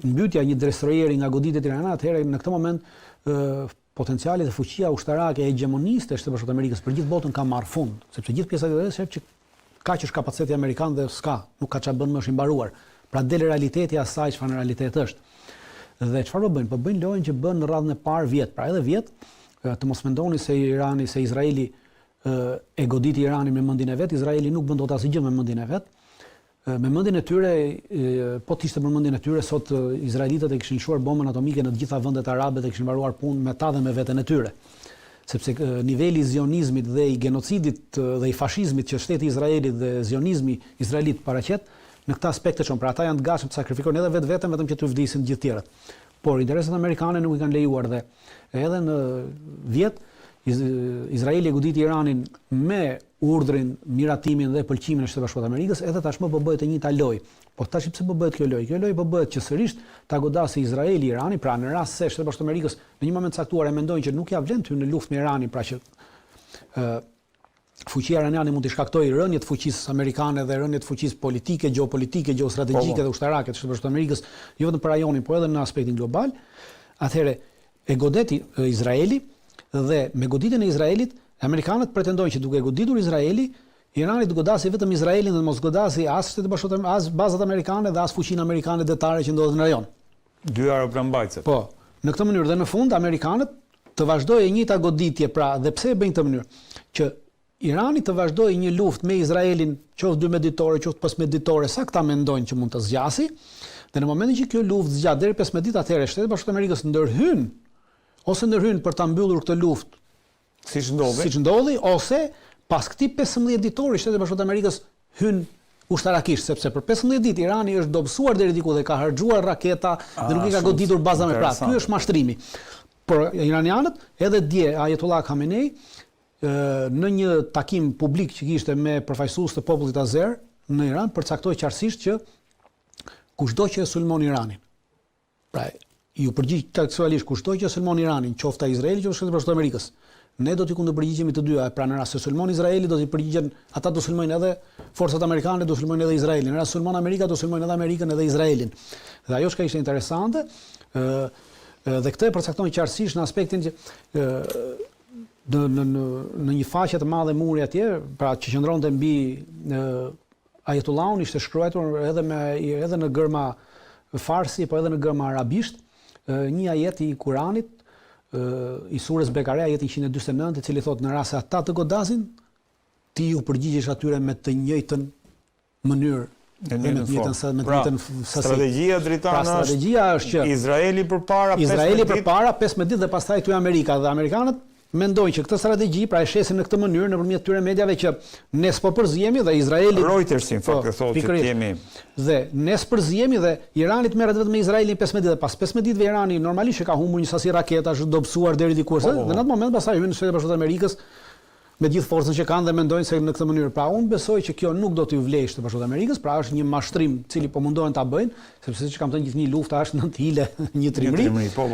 mbytja një destrojeri nga goditjet iraniane, atëherë në këtë moment potenciali dhe fuqia ushtarake hegemoniste e Shtetit Bashkuar të Amerikës për gjithë botën ka marrë fund, sepse gjithë pjesa e shef që kaq është kapaciteti amerikan dhe nuk ka çfarë bën më është i mbaruar. Pra del realiteti asaj çfarë në realitet është. Dhe çfarë bëjnë? Po bëjnë lojën që bën në radhën e parë vjet. Pra edhe vjet, të mos mendoni se Izraeli e goditi Iranin me mendjen e vet, Izraeli nuk bën dot asgjë me mendjen e vet. Me mendjen e tyre, po të ishte për mendjen e tyre, sot izraelitët e kishin lëshuar bombën atomike në të gjitha vendet arabe dhe kishin mbaruar punë me ta dhe me veten e tyre. Sepse niveli i zionizmit dhe i genocidit dhe i fashizmit që shteti i Izraelit dhe zionizmi izraelit paraqet në këtë aspekt të çon. Pra ata janë të gatshëm të sakrifikojnë edhe vetveten vetëm që të vdisin të gjithë tjerët. Por interesat amerikane nuk i kanë lejuar dhe edhe në vjet Izraeli e goditi Iranin me urdhrin, miratimin dhe pëlqimin e Shtetit Bashkuar të Amerikës, edhe tashmë po bëhet e njëjta lojë. Po tash pse po bëhet kjo lojë? Kjo lojë po bëhet që sërish ta godasë Izraeli Iranin, pra në rast se Shteti Bashkuar të Amerikës në një moment caktuar e mendojnë që nuk ja vlen të hyjë në luftë me Iranin, pra që fuqia iraniane mund të shkaktojë rënje të fuqisë amerikane dhe rënje të fuqisë politike, gjeopolitike, gjeostrategjike dhe ushtarake të Shtetit Bashkuar të Amerikës, jo vetëm për rajonin, por edhe në aspektin global. Atëherë e godeti Izraeli dhe me goditjen e Izraelit, amerikanët pretendojnë që duke goditur Izraeli, Irani do godasi vetëm Izraelin dhe mos godasi as Shtetet Bashkuara, as bazat amerikane dhe as fuqinë amerikane detare që ndodhet në rajon. Dy aeroplanbajtëse. Po, në këtë mënyrë dhe në fund amerikanët të vazhdojë një ta goditje, pra dhe pse e bëjnë këtë mënyrë? Që Irani të vazhdojë një luftë me Izraelin, qoftë 12 ditore, qoftë 15 ditore, sa këta mendojnë që mund të zgjasë, dhe në momentin që kjo luftë zgjat deri 15 ditë, atëherë Shteti Bashkuar të Amerikës ndërhyn për ta mbyllur këtë luftë, siç ndodhi, ose pas këtij 15 ditori Shteti Bashkuar të Amerikës hyn ushtarakisht, sepse për 15 ditë Irani është dobësuar deri diku dhe ka harxhuar raketa dhe nuk i ka goditur baza me prap. Ky është mashtrimi. Por iranianët edhe dje Ayatollah Khamenei në një takim publik që kishte me përfaqësues të popullit azer në Iran përcaktoi qartësisht që kushdo që e sulmon Iranin. Pra, ju përgjigj tekstualisht kushdo që e sulmon Iranin, qoftë Izraeli, qoftë Shteti Bashkuar të Amerikës. Ne do t'i kundërpërgjigjemi të dyja, pra në rast se sulmon Izraeli do t'i përgjigjen, ata do sulmojnë edhe forcat amerikane, do sulmojnë edhe Izraelin. Në rast se sulmon Amerika do sulmojnë edhe Amerikën edhe Izraelin. Dhe ajo që ishte interesante, dhe këtë e përcakton qartësisht në aspektin që në një faqe të madhe muri atje, pra që qëndronte mbi Ajetullahun, ishte shkruar edhe në gërma farsi, po edhe në gërma arabisht, një ajet i Kuranit, i surës Bekare, ajeti 149, i cili thotë në rast se ata të godasin, ti u përgjigjesh atyre me të njëjtën mënyrë, me të njëjtën sasi. Strategjia dritare është që Izraeli përpara 15 ditë dhe pastaj ty Amerika dhe amerikanët mendojnë që këtë strategji pra e shesin në këtë mënyrë nëpërmjet këtyre mediave që ne s'po përzihemi dhe Izraeli Reuters në fakt thotë që kemi dhe ne s'përzihemi dhe Irani merret vetëm me Izraelin 15 ditë. Pas 15 ditëve Irani normalisht e ka humbur një sasi raketash, dobësuar deri diku dhe në atë moment pastaj hyn në Shtetet Bashkuara të Amerikës me gjithë forcën që kanë dhe mendojnë se në këtë mënyrë. Pra unë besoj që kjo nuk do t'i vlejë Shtetet Bashkuara të Amerikës, pra është një mashtrim i cili po mundohen ta bëjnë, sepse siç kam thënë gjithnjë lufta është në hile, një trimëri.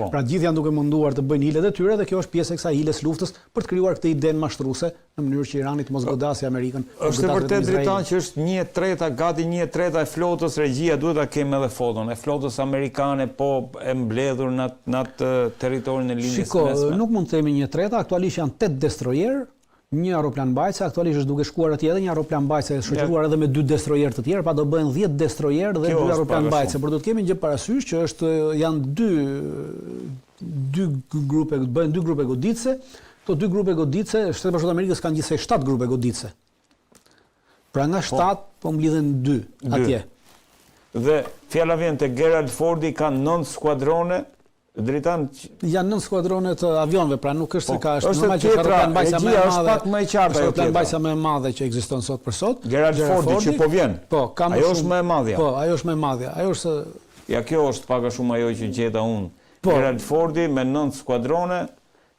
Pra gjithë janë duke munduar të bëjnë hilet e tyre dhe kjo është pjesë e kësaj hiles luftës për të krijuar këtë idenë mashtruese në mënyrë që Irani të mos godasë Amerikën. Është vërtet dritan që është 1/3, gati 1/3 e flotës, regjia duhet ta kemi edhe foton e flotës amerikane po e mbledhur në atë territorin e linjës së mesme. Nuk mund të themi 1/3, aktualisht janë 8 destroyer. Një aeroplan mbajtëse, aktualisht është duke shkuar atje edhe një aeroplan mbajtëse shoqëruar edhe me 2 destroyer të tjerë, pa do bëhen 10 destroyer dhe 2 aeroplan mbajtëse. Por do të kemi gjë parasysh që janë dy grupe, bëhen 2 grupe goditëse. Këto 2 grupe goditëse, Shtetet Bashkuara të Amerikës kanë gjithsej 7 grupe goditëse. Pra nga 7 po mblidhen 2 atje. Dhe fjala vjen te Gerald Fordi ka 9 skuadrone. Dritan janë 9 skuadrone të avionëve, pra nuk është se ka është normal që aeroplan mbajtëse më e madhe, pak më e qartë ajo aeroplan mbajtëse më e madhe që ekziston sot për sot. Gerald Fordi që po vjen. Po, ajo është më e madhja. Po, ajo është më e madhja. Ajo është ja kjo është pak a shumë ajo që gjeta unë. Gerald Fordi me 9 skuadrone,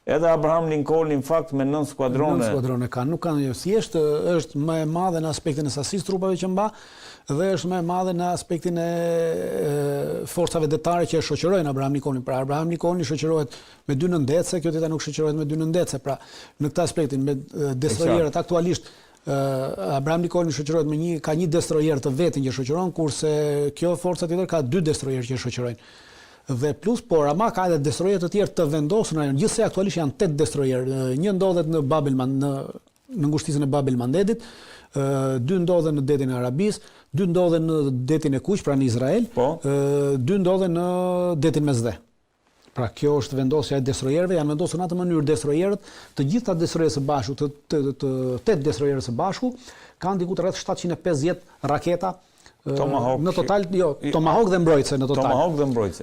edhe Abraham Lincoln në fakt me 9 skuadrone. 9 skuadrone kanë, nuk kanë thjesht është më e madhe në aspektin e sasisë trupave që mba dhe është më e madhe në aspektin e forcave detare që e shoqërojnë Abraham Lincolnin. Pra Abraham Lincolni shoqërohet me 2 nëndece, kjo tjetër nuk shoqërohet me 2 nëndece. Pra në këtë aspektin me destroyerët aktualisht Abraham Lincoln shoqërohet me ka një destroyer të vetin që shoqëron, kurse kjo forca tjetër ka 2 destroyer që shoqërojnë. Dhe plus, por ama ka edhe destroyer të tjerë të vendosur në rajon. Gjithsej aktualisht janë 8 destroyer. Një ndodhet në Bab el në ngushtisën e Bab el Mandebit, 2 ndodhen në detin e Arabisë, 2 ndodhen në detin e Kuq, pra në Izrael, 2 ndodhen në detin Mesdhe. Pra kjo është vendosja e destroyerëve, janë vendosur në atë mënyrë destroyerët, të gjitha destroyerët së bashku, të 8 destroyerët së bashku, kanë diku rreth 750 raketa. Tomahawk. Në total, Tomahawk dhe mbrojtëse në total. Tomahawk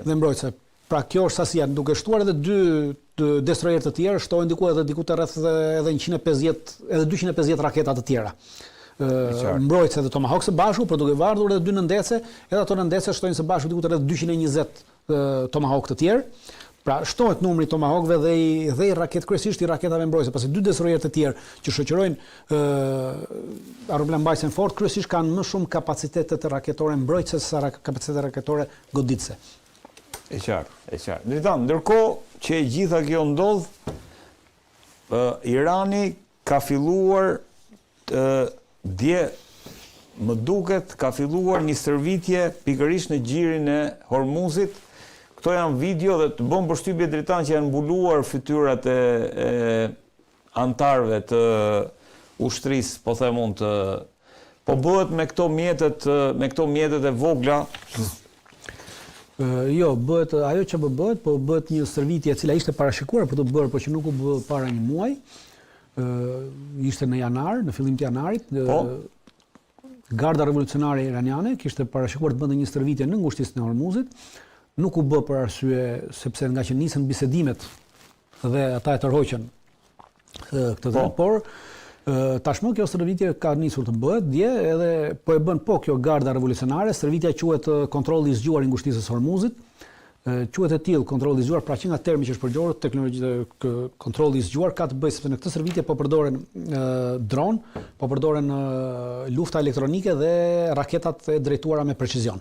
dhe mbrojtëse. Pra kjo është sasia, duke shtuar edhe 2 destroyer të tjerë, shtohen diku të rreth edhe 250 raketa të tjera. Mbrojtëse dhe Tomahawk së bashku, por duke vardhur edhe 2 nëndece, edhe ato nëndece shtojnë së bashku diku të rreth 220 Tomahawk të tjerë. Pra shtohet numri i Tomahawkëve dhe i raket, kryesisht i raketave mbrojtëse, pasi 2 destroyer të tjerë që shoqërojnë aeroplanmbajtësen fort, kryesisht kanë më shumë kapacitete të raketore mbrojtëse se kapacitete raketore goditëse. E qartë. Dritan, ndërkohë që e gjitha kjo ndodh, Irani ka filluar dje më duket ka filluar një stërvitje pikërisht në gjirin e Hormuzit. Këto janë video dhe të bëm përshtypje Dritan që janë mbuluar fytyrat e antarëve të ushtrisë, po them unë, po bëhet me këto mjetet e vogla. Jo, bëhet ajo që bëhet, po bëhet një stërvitje e cila ishte parashikuar për të bërë, por që nuk u bë para një muaj. Ishte në janar, në fillim të janarit. Garda revolucionare iraniane kishte parashikuar të bënte një stërvitje në ngushtisën e Hormuzit. Nuk u bë për arsye sepse nga që nisën bisedimet dhe ata e tërhoqën këtë dhe, por tashmë kjo stërvitje ka nisur të bëhet dje edhe po e bën kjo garda revolucionare. Stërvitja quhet kontrolli i zgjuar i ngushtisës Hormuzit. Quhet e tillë kontrolli i zgjuar, pra që nga termi që është përdorur, teknologji kontrolli i zgjuar ka të bëjë sepse në këtë stërvitje po përdoren dron, po përdoren lufta elektronike dhe raketat e drejtuara me precizion.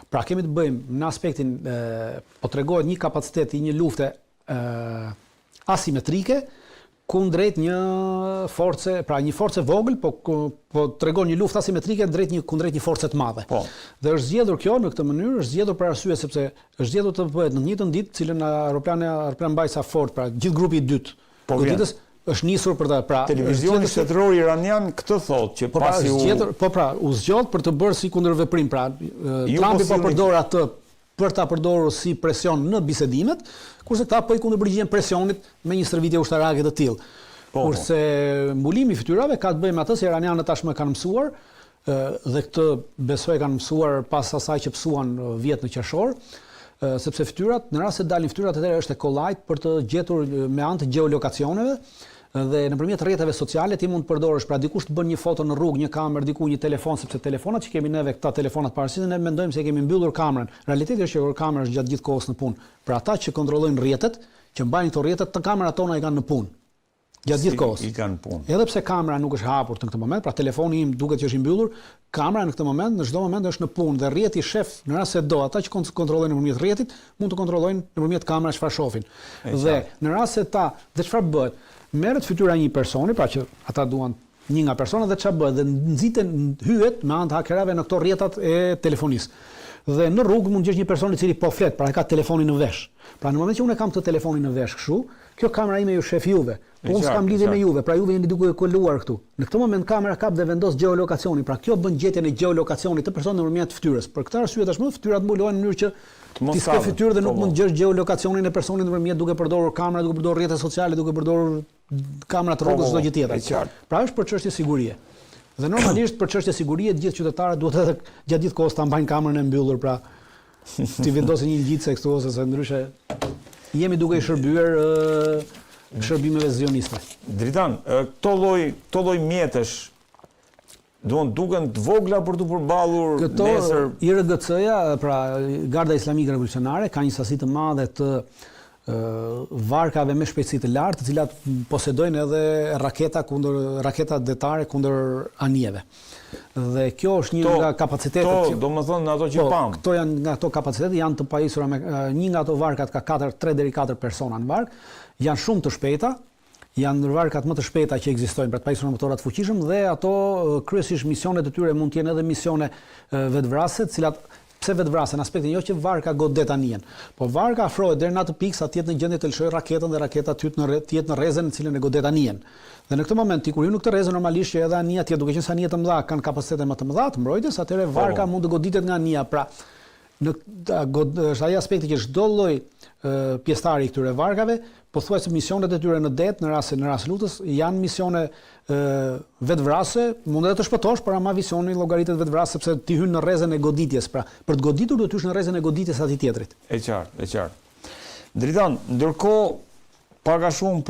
Pra kemi të bëjmë në aspektin, po tregohet një kapacitet i një lufte asimetrike kundrejt një force, pra një force vogël, po tregon një luftë asimetrike kundrejt një force të madhe. Dhe është zgjedhur kjo në këtë mënyrë, është zgjedhur për arsye sepse është zgjedhur të bëhet në të njëjtën ditë, cilën aeroplanmbajtësa Ford, pra gjithë grupi i dytë, goditës është nisur për ta, pra televizioni shtetëror iranian këtë thotë që pasi u zgjodh për të bërë si kundërveprim, pra Trumpi po përdor atë për ta përdorur si presion në bisedimet, kurse ta po i kundërpërgjigjen presionit me një stërvitje ushtarake të tillë. Kurse mbulimi i fytyrave ka të bëjë me atë se iranianët tashmë kanë mësuar dhe këtë besoj kanë mësuar pas asaj që psuan vjet në qershor, sepse fytyrat, në rast se dalin fytyrat, atëherë është e kollajt për të gjetur me anë të gjeolokacioneve. Dhe nëpërmjet rrjeteve sociale ti mund të përdorësh, pra dikush të bën një foto në rrugë, një kamerë, diku një telefon, sepse telefonat që kemi neve, këta telefonat paraqiten, ne mendojmë se kemi mbyllur kamerën. Realiteti është që kamera është gjatë gjithë kohës në punë. Pra ata që kontrollojnë rrjetet, që mbajnë këto rrjetet, të kamerat tona i kanë në punë. Gjatë gjithë kohës. I kanë punë. Edhe pse kamera nuk është hapur në këtë moment, pra telefoni im duket që është i mbyllur, kamera në këtë moment, në çdo moment është në punë dhe rrjeti shef, në rast se do, ata që kontrollojnë nëpërmjet rrjetit, mund të kontrollojnë nëpërmjet kamerës çfarë shohin. Dhe në rast se ta, dhe çfarë bëhet? Merret fytyra një personi, pra që ata duan një nga personat dhe çfarë bëhet? Dhe nxiten hyet me anë të hakerave në këto rrjetat e telefonisë. Dhe në rrugë mund gjesh një person i cili po flet, pra e ka telefonin në vesh. Pra në moment që unë kam këtë telefonin në vesh kështu, kjo kamera ime ju shef juve. Po unë s'kam lidhje me juve, pra juve jeni duke koluar këtu. Në këtë moment kamera kap dhe vendos gjeolokacionin, pra kjo bën gjetjen e gjeolokacionit të personit nëpërmjet fytyrës. Për këtë arsye tashmë fytyrat mbulohen në mënyrë që ti s'ke fytyrë dhe nuk mund gjesh gjeolokacionin e personit nëpërmjet duke përdorur kamera, duke përdorur rrjete sociale, duke përdorur kamera të rrugës çdo gjë tjetër. Pra është për çështje sigurie. Dhe normalisht për çështje sigurie të gjithë qytetarët duhet edhe gjatë gjithë kohës ta mbajnë kamerën e mbyllur, pra ti vendosin një ngjitse këtu ose se ndryshe jemi duke i shërbyer shërbimeve zioniste. Dritan, këto lloj mjetesh duken të vogla për të përballur nesër. IRGC-ja, pra Garda Islamike Revolucionare, ka një sasi të madhe të varkave me shpejtësi të lartë, të cilat posedojnë edhe raketa detare kundër anijeve. Dhe kjo është një nga kapacitetet. Domethënë ato që pam. Këto janë nga ato kapacitete, janë të pajisura me një nga ato varkat ka 3 deri 4 persona në vark, janë shumë të shpejta, janë ndërvarkat më të shpejta që ekzistojnë për të pajisur motorat fuqishëm dhe ato kryesisht misionet e tyre mund të jenë edhe misione vetvrase, të cilat pse vetvrase në aspektin jo që varka godet anijen, po varka afrohet deri në atë pikë sa të jetë në gjendje të lëshojë raketën dhe raketa të jetë në rrezën në cilën e godet anijen. Dhe në këtë moment kur hyn në këtë rrezë normalisht që edhe anija tjetër duke qenë se anija të mëdha kanë kapacitete më të mëdha të mbrojtjes, atëherë varka mund të goditet nga anija. Pra është ai aspekti që çdo lloj pjesëtari i këtyre varkave, pothuajse misionet e tyre në det, në rast lutës, janë misione vetvrase, mund edhe të shpëtosh, por ama visioni llogaritet vetvrase sepse ti hyn në rrezën e goditjes. Pra, për të goditur duhet të hysh në rrezën e goditjes atij tjetrit. E qartë. Dritan, ndërkohë pak a shumë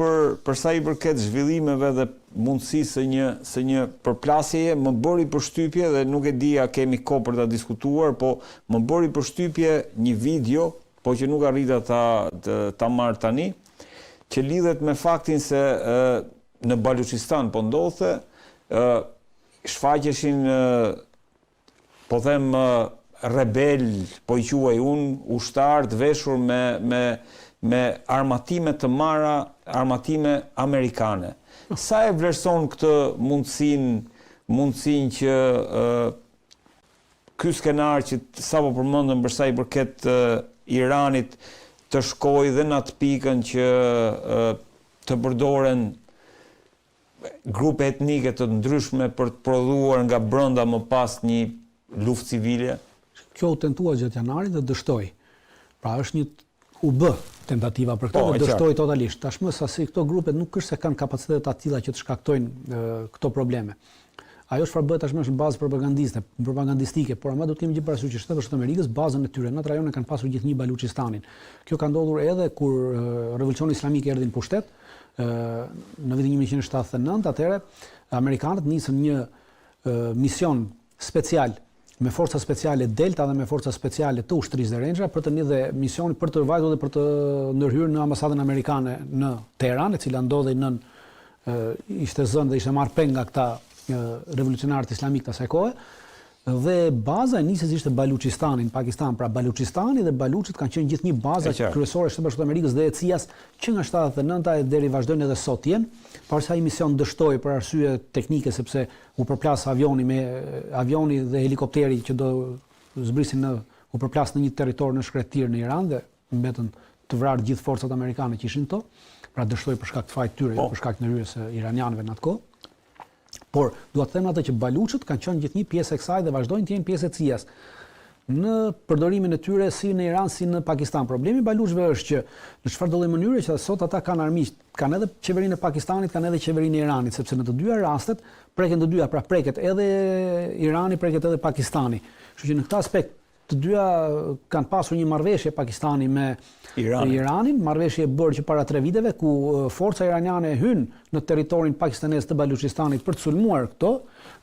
për sa i përket zhvillimeve dhe mundësisë së një përplasjeje, më bëri përshtypje dhe nuk e di a kemi kohë për ta diskutuar, po më bëri përshtypje një video, po që nuk arrita ta marr tani, që lidhet me faktin se në Baluchistan po ndodhte, shfaqeshin po them rebel, po i quaj unë, ushtar të veshur me armatime të marra, armatime amerikane. Sa e vlerëson këtë mundësin që ky skenar që sapo përmendëm për sa i përket Iranit të shkojë dhe në atë pikën që të përdoren grupe etnike të ndryshme për të prodhuar nga brenda më pas një luftë civile? Kjo u tentua gjatë janarit dhe dështoi. Pra është një u bë tentativa për këtë dhe dështoi totalisht. Tashmë sasi këto grupe nuk është se kanë kapacitetet të tilla që të shkaktojnë këto probleme. Ajo çfarë bëhet tashmë është në bazë propagandistike, por ama do të kemi gjithë parasysh që Shtetet Bashkuara të Amerikës bazën e tyre në atë rajon kanë pasur gjithnjë Baluchistanin. Kjo ka ndodhur edhe kur revolucioni islamik erdhi në pushtet në vitin 1979, atëherë amerikanët nisën një mision special me forca speciale Delta dhe me forca speciale të ushtrisë dhe Rangera për të dhe misioni për të vajtur dhe për të ndërhyrë në ambasadën amerikane në Teheran, e cila ndodhej nën ishte zënë dhe ishte marrë peng nga këta revolucionarët islamik të asaj kohe, dhe baza e nisës ishte Baluchistani në Pakistan. Pra Baluchistani dhe Baluchit kanë qenë gjithnjë baza kryesore e Shtetit Bashkuar të Amerikës dhe e CIA-s që nga 79-a deri vazhdojnë edhe sot janë, pavarësisht ai mision dështoi për arsye teknike sepse u përplas avioni dhe helikopteri që do zbrisin u përplas në një territor në shkretir në Iran dhe mbetën të vrarë gjithë forcat amerikane që ishin këto. Pra dështoi për shkak të fajit tyre, jo për shkak të ndërhyrjes së iranianëve në atë kohë. Por dua të them atë që Baluchët kanë qenë gjithnjë pjesë e kësaj dhe vazhdojnë të jenë pjesë e CIA-s në përdorimin e tyre si në Iran si në Pakistan. Problemi i Baluchëve është që në çfarë do lloj mënyre që sot ata kanë armiq, kanë edhe qeverinë e Pakistanit, kanë edhe qeverinë e Iranit, sepse në të dyja rastet preken të dyja, pra preket edhe Irani, preket edhe Pakistani. Kështu që në këtë aspekt të dyja kanë pasur një marrëveshje Pakistani me Iranin, marrëveshje e bërë që para 3 viteve ku forca iraniane hyn në territorin pakistanez të Baluchistanit për të sulmuar këto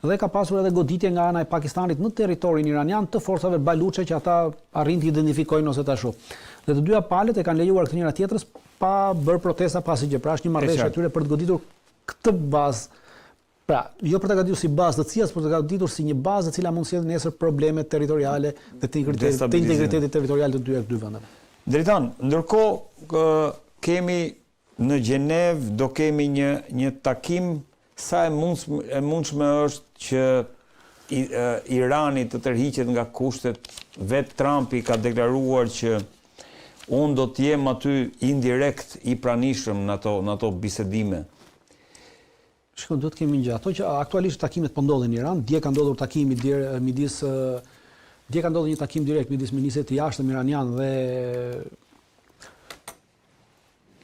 dhe ka pasur edhe goditje nga ana e Pakistanit në territorin iranian të forcave baluche që ata arrin të identifikojnë ose ta shohin. Dhe të dyja palët e kanë lejuar këtë njëra tjetrës pa bërë protesta pasi që pra është një marrëveshje e tyre për të goditur këtë bazë. Pra, jo për të goditur si bazë të CIA-s, por të goditur si një bazë e cila mund të sjellë nesër probleme territoriale dhe të integritetit territorial të dy vendeve. Dritan, ndërkohë kemi në Gjenevë do kemi një takim, sa e mundshme është që Irani të tërhiqet nga kushtet. Vetë Trumpi ka deklaruar që unë do të jem aty indirekt i pranishëm në ato bisedime. Shikon, do të kemi një ato që aktualisht takimet po ndodhin në Iran. Dje ka ndodhur takimi dje ka ndodhur një takim direkt midis ministrit të jashtëm iranian dhe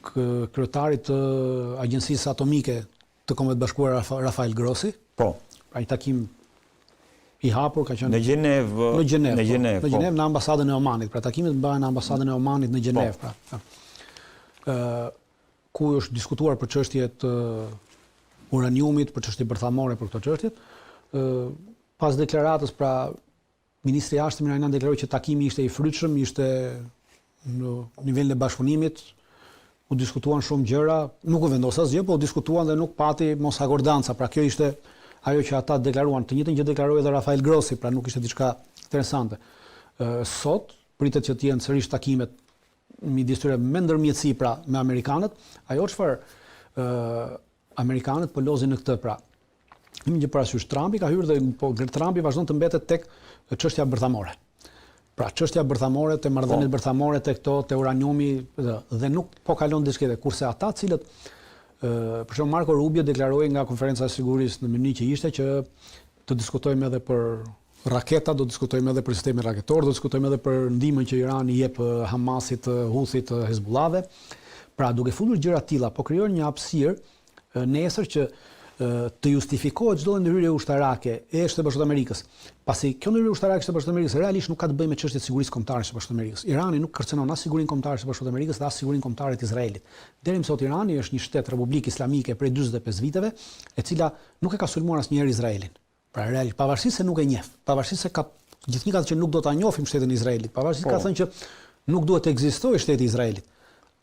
kryetarit të Agjencisë Atomike të Kombeve të Bashkuara Rafael Grossi. Po. Ai takim i hapur ka qenë në Gjenevë. Në Gjenevë, në ambasadën e Omanit. Pra takimet bëhen në ambasadën e Omanit në Gjenevë, pra. Ku është diskutuar për çështjet uraniumit, për çështje bërthamore për këto çështje. Pas deklaratës, pra ministri i jashtëm iranian deklaroi që takimi ishte i frytshëm, ishte në nivelin e bashkëpunimit, u diskutuan shumë gjëra, nuk u vendos asgjë, po u diskutuan dhe nuk pati mosakordanca. Pra kjo ishte ajo që ata deklaruan, të njëjtën që deklaroi edhe Rafael Grossi, pra nuk ishte diçka interesante. Sot pritet që të jenë sërish takimet midis tyre me ndërmjetësi pra me amerikanët. Ajo çfarë amerikanët po lozin në këtë pra. Një parasysh Trumpi ka hyrë dhe Trumpi vazhdon të mbetet tek çështja bërthamore. Pra çështja bërthamore, te marrëdhëniet bërthamore, te këto, te uraniumi dhe nuk po kalon diçka, kurse ata cilët për shembull Marco Rubio deklaroi nga konferenca e sigurisë në Munich që ishte që të diskutojmë edhe për raketa, do diskutojmë edhe për sistemin raketor, do diskutojmë edhe për ndihmën që Irani jep Hamasit, Houthit, Hezbollahve. Pra duke futur gjëra të tilla, po krijon një hapësirë nesër që të justifikohet çdo ndërhyrje ushtarake e Shtetit Bashkuar të Amerikës. Pasi kjo ndërhyrje ushtarake e Shtetit Bashkuar të Amerikës realisht nuk ka të bëjë me çështjet e sigurisë kombëtare të Shtetit Bashkuar të Amerikës. Irani nuk kërcënon as sigurinë kombëtare të Shtetit Bashkuar të Amerikës dhe as sigurinë kombëtare të Izraelit. Deri më sot Irani është një shtet republikë islamike prej 45 viteve, e cila nuk e ka sulmuar asnjëherë Izraelin. Pra realisht pavarësisht se nuk e njeh, pavarësisht se ka gjithnjë ka thënë që nuk do ta njohim shtetin e Izraelit, pavarësisht ka thënë që nuk duhet të ekzistojë shteti i Izraelit.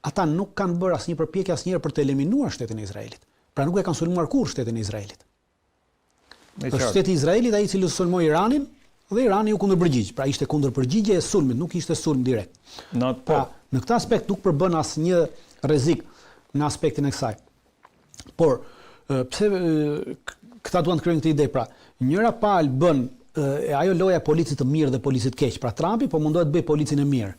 Ata nuk kanë bërë asnjë përpjekje asnjëherë për të eliminuar shtetin e Izraelit. Pra nuk e kanë sulmuar kurrë shtetin e Izraelit. Është shteti i Izraelit ai i cili sulmoi Iranin dhe Irani u kundërpërgjigj. Pra ishte kundërpërgjigje e sulmit, nuk ishte sulm direkt. Pra në këtë aspekt nuk përbën asnjë rrezik në aspektin e kësaj. Por pse këta duan të krijojnë këtë ide pra? Njëra palë bën ajo loja e policit të mirë dhe policit të keq. Pra Trumpi po mundohet të bëjë policin e mirë.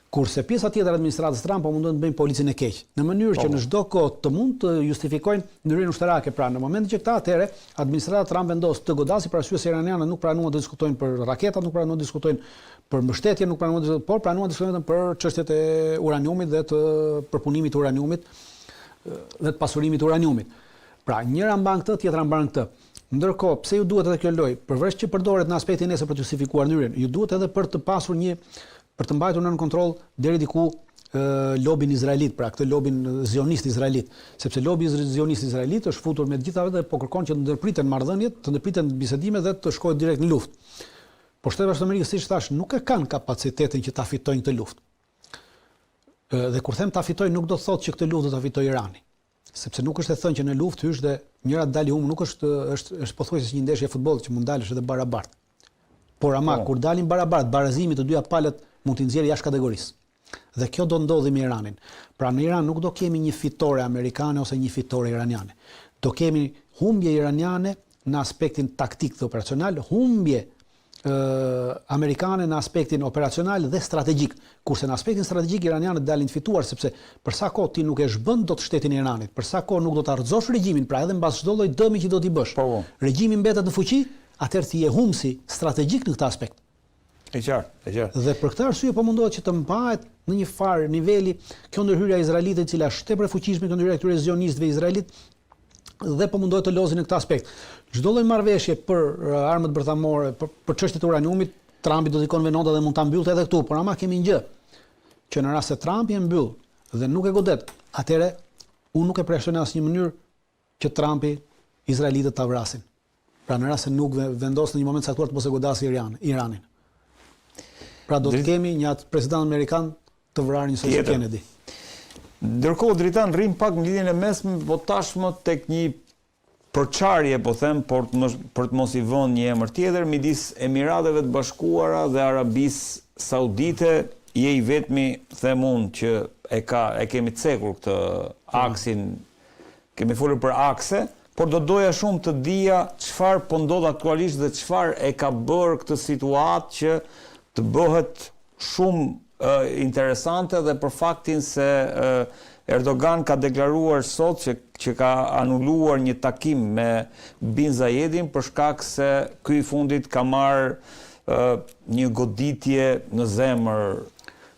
Kurse pjesa tjetër e administratës Trump po mundohen të bëjnë policin e keq. Në mënyrë që në çdo kohë të mund të justifikojnë ndërhyrjen ushtarake. Pra në momentin që këta atëre administrata Trump vendos të godasi për arsye se iranianët nuk pranuan të diskutojnë për raketat, nuk pranuan të diskutojnë për mbështetje, nuk pranuan të por pranuan të diskutojnë vetëm për çështjet e uraniumit dhe të përpunimit të uraniumit dhe të pasurimit të uraniumit. Pra njëra mban këtë, tjetra mban këtë. Ndërkohë, pse ju duhet edhe kjo lojë, përveç që përdoret në aspektin nesër për të justifikuar ndërhyrjen, ju duhet edhe për të pasur për të mbajtur nën kontroll deri diku lobin izraelit, pra këtë lobin zionist izraelit, sepse lobi zionist izraelit është futur me të gjitha vetë dhe po kërkon që të ndërpriten marrëdhëniet, të ndërpriten bisedimet dhe të shkojë direkt në luftë. Por Shteti Bashkuar të Amerikës, siç thash, nuk e kanë kapacitetin që ta fitojnë këtë luftë. Dhe kur them ta fitojnë, nuk do të thotë që këtë luftë do ta fitojë Irani, sepse nuk është e thënë që në luftë hysh dhe njëra dali humbur, nuk është pothuajse një ndeshje futbolli që mund dalësh edhe barabart. Por ama kur dalin barabart, barazimi të dyja palët mund të nxjerrë jashtë kategorisë. Dhe kjo do ndodhi me Iranin. Pra në Iran nuk do kemi një fitore amerikane ose një fitore iraniane. Do kemi humbje iraniane në aspektin taktik dhe operacional, humbje amerikane në aspektin operacional dhe strategjik. Kurse në aspektin strategjik iranianët dalin të fituar sepse për sa kohë ti nuk e zhbën dot shtetin e Iranit, për sa kohë nuk do ta rrëzosh regjimin, pra edhe mbas çdo lloj dëmi që do t'i bësh. Regjimi mbetet në fuqi, atëherë ti je humbsi strategjik në këtë aspekt. E qartë. Dhe për këtë arsye po mundohet që të mbahet në një farë niveli kjo ndërhyrja izraelite e cila është tepër e fuqishme, kjo ndërhyrja këtyre zionistëve izraelit dhe po mundohet të lozin në këtë aspekt. Çdo lloj marrëveshje për armët bërthamore, për çështjet e uraniumit, Trumpi do t'i konvenonte dhe mund ta mbyllte edhe këtu, por ama kemi një gjë që në rast se Trumpi e mbyll dhe nuk e godet, atëherë unë nuk e presionoj në asnjë mënyrë që Trumpi izraelitët ta vrasin. Pra në rast se nuk vendos në një moment caktuar të mos e godasë Iranin. Pra do të kemi një president amerikan të vrarë njësoj si Kennedy. Ndërkohë Dritan rrim pak në lidhjen e mesme, po tashmë tek një përçarje, po them, për të mos i vënë një emër tjetër midis Emirateve të Bashkuara dhe Arabisë Saudite, je i vetmi, them unë, që e kemi cekur këtë aksin, kemi folur për akse, por do doja shumë të dija çfarë po ndodh aktualisht dhe çfarë e ka bërë këtë situatë që të bëhet shumë interesante dhe për faktin se Erdogan ka deklaruar sot që ka anuluar një takim me Bin Zayedin për shkak se ky i fundit ka marrë një goditje në zemër.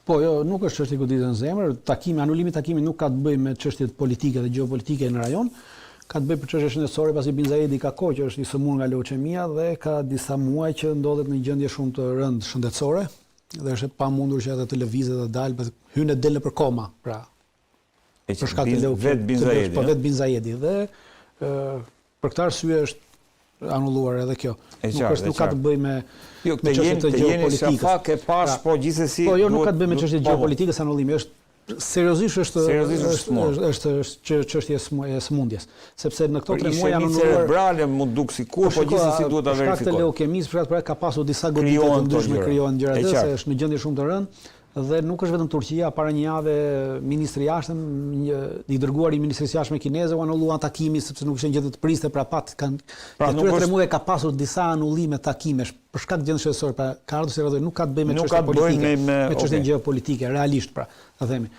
Po, jo, nuk është çështje goditje në zemër, anulimi i takimit nuk ka të bëjë me çështjet politike dhe gjeopolitike në rajon. Ka të bëjë për çështje shëndetësore, pasi Bin Zayedi ka kohë që është i sëmurë nga leuqemia dhe ka disa muaj që ndodhet në një gjendje shumë të rëndë shëndetësore dhe është pamundur që edhe të lëvizet dhe dalë, hyn e del për koma, pra. Për shkak të vetë Bin Zayedi. Po vetë Bin Zayedi dhe për këtë arsye është anulluar edhe kjo. Nuk ka të bëjë me çështje të gjeopolitikës. Shafak e pash, po gjithsesi. Po jo, nuk ka të bëjë me çështje gjeopolitikës anullimi, është seriozisht është çështje e smundjes, sepse në këto 3 muaj janë cerebrale mund duk sikur, po gjithsesi duhet ta verifikojmë. Shkak të leukemisë, për shkak ka pasur disa goditje të ndryshme krijohen gjëra të se është në gjendje shumë të rëndë Dhe nuk është vetëm Turqia, para një jave ministri i jashtëm, i dërguari i ministrisë së jashtme kineze u anulluan takimi sepse nuk ishin gjetur të priste, pra atyre 3 muaj ka pasur disa anullime takimesh për shkak të gjendjes shtetërore, pra ka ardhur si rrethoj, nuk ka të bëjë me çështje politike, me çështje geopolitike, realisht pra, ta themi.